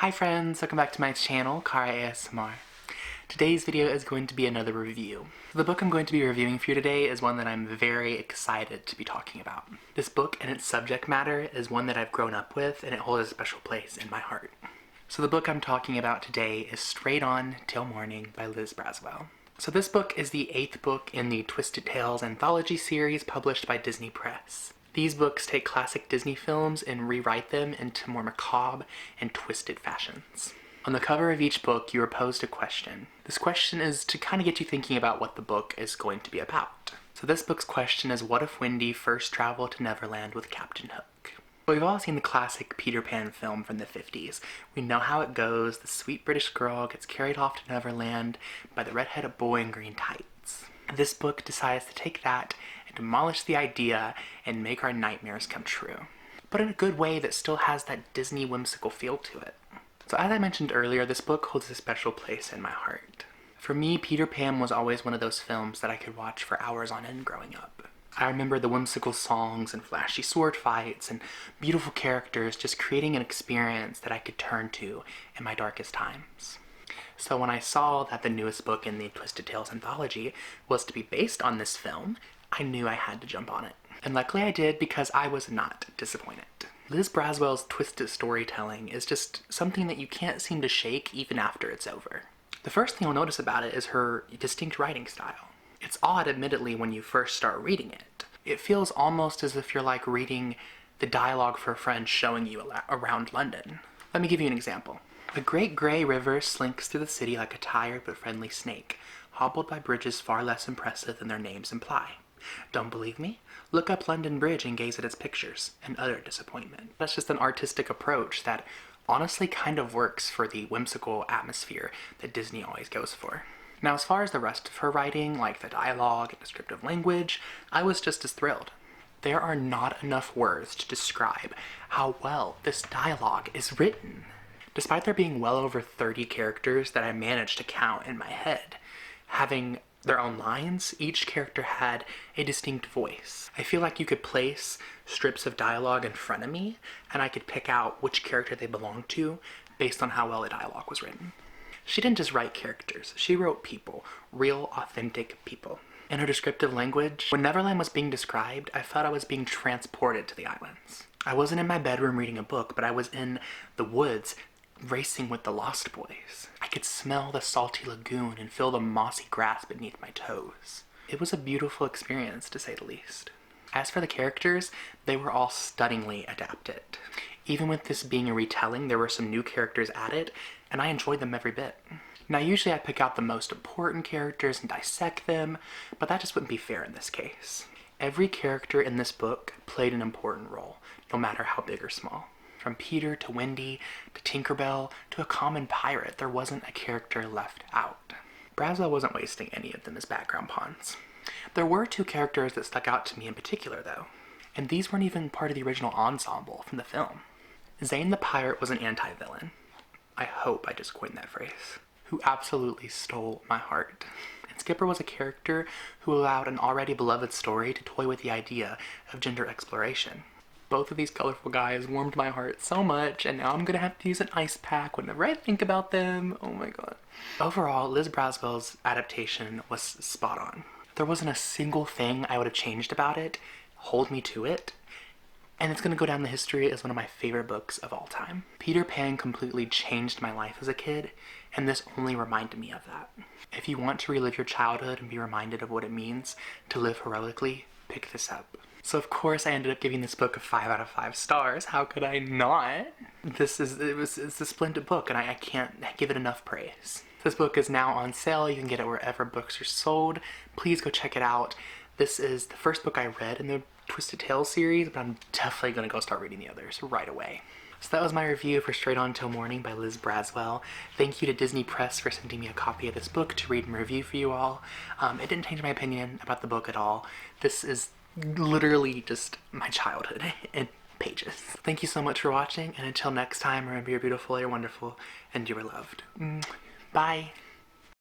Hi friends, welcome back to my channel, 𝐬𝐭𝐚𝐲 ASMR. Today's video is going to be another review. The book I'm going to be reviewing for you today is one that I'm very excited to be talking about. This book and its subject matter is one that I've grown up with and it holds a special place in my heart. So the book I'm talking about today is Straight On Till Morning by Liz Braswell. So this book is the 8th book in the Twisted Tales anthology series published by Disney Press. These books take classic Disney films and rewrite them into more macabre and twisted fashions. On the cover of each book, you are posed a question. This question is to kind of get you thinking about what the book is going to be about. So this book's question is, what if Wendy first traveled to Neverland with Captain Hook? We've all seen the classic Peter Pan film from the 50s. We know how it goes. The sweet British girl gets carried off to Neverland by the red-headed boy in green tights. This book decides to take that and demolish the idea and make our nightmares come true, but in a good way that still has that Disney whimsical feel to it. So as I mentioned earlier, this book holds a special place in my heart. For me, Peter Pan was always one of those films that I could watch for hours on end growing up. I remember the whimsical songs and flashy sword fights and beautiful characters just creating an experience that I could turn to in my darkest times. So when I saw that the newest book in the Twisted Tales anthology was to be based on this film, I knew I had to jump on it. And luckily I did, because I was not disappointed. Liz Braswell's twisted storytelling is just something that you can't seem to shake even after it's over. The first thing you'll notice about it is her distinct writing style. It's odd, admittedly, when you first start reading it. It feels almost as if you're like reading the dialogue for a friend showing you around London. Let me give you an example. The great grey river slinks through the city like a tired but friendly snake, hobbled by bridges far less impressive than their names imply. Don't believe me? Look up London Bridge and gaze at its pictures, and utter disappointment. That's just an artistic approach that honestly kind of works for the whimsical atmosphere that Disney always goes for. Now, as far as the rest of her writing, like the dialogue and descriptive language, I was just as thrilled. There are not enough words to describe how well this dialogue is written. Despite there being well over 30 characters that I managed to count in my head, having their own lines, each character had a distinct voice. I feel like you could place strips of dialogue in front of me and I could pick out which character they belonged to based on how well the dialogue was written. She didn't just write characters, she wrote people, real, authentic people. In her descriptive language, when Neverland was being described, I felt I was being transported to the islands. I wasn't in my bedroom reading a book, but I was in the woods racing with the Lost Boys. I could smell the salty lagoon and feel the mossy grass beneath my toes. It was a beautiful experience, to say the least. As for the characters, they were all stunningly adapted. Even with this being a retelling, there were some new characters added, and I enjoyed them every bit. Now, usually I pick out the most important characters and dissect them, but that just wouldn't be fair in this case. Every character in this book played an important role, no matter how big or small. From Peter to Wendy to Tinkerbell to a common pirate, there wasn't a character left out. Braswell wasn't wasting any of them as background pawns. There were 2 characters that stuck out to me in particular, though, and these weren't even part of the original ensemble from the film. Zane the pirate was an anti-villain. I hope I just coined that phrase. Who absolutely stole my heart. And Skipper was a character who allowed an already beloved story to toy with the idea of gender exploration. Both of these colorful guys warmed my heart so much, and now I'm gonna have to use an ice pack whenever I think about them. Oh my god. Overall, Liz Braswell's adaptation was spot on. There wasn't a single thing I would have changed about it. Hold me to it. And it's gonna go down the history as one of my favorite books of all time. Peter Pan completely changed my life as a kid, and this only reminded me of that. If you want to relive your childhood and be reminded of what it means to live heroically, pick this up. So of course I ended up giving this book a 5 out of 5 stars. How could I not? It's a splendid book, and I can't give it enough praise. This book is now on sale. You can get it wherever books are sold. Please go check it out. This is the first book I read in the Twisted Tales series, but I'm definitely gonna go start reading the others right away. So that was my review for Straight On Till Morning by Liz Braswell. Thank you to Disney Press for sending me a copy of this book to read and review for you all. It didn't change my opinion about the book at all. This is literally just my childhood in pages. Thank you so much for watching, and until next time, remember you're beautiful, you're wonderful, and you are loved. Bye!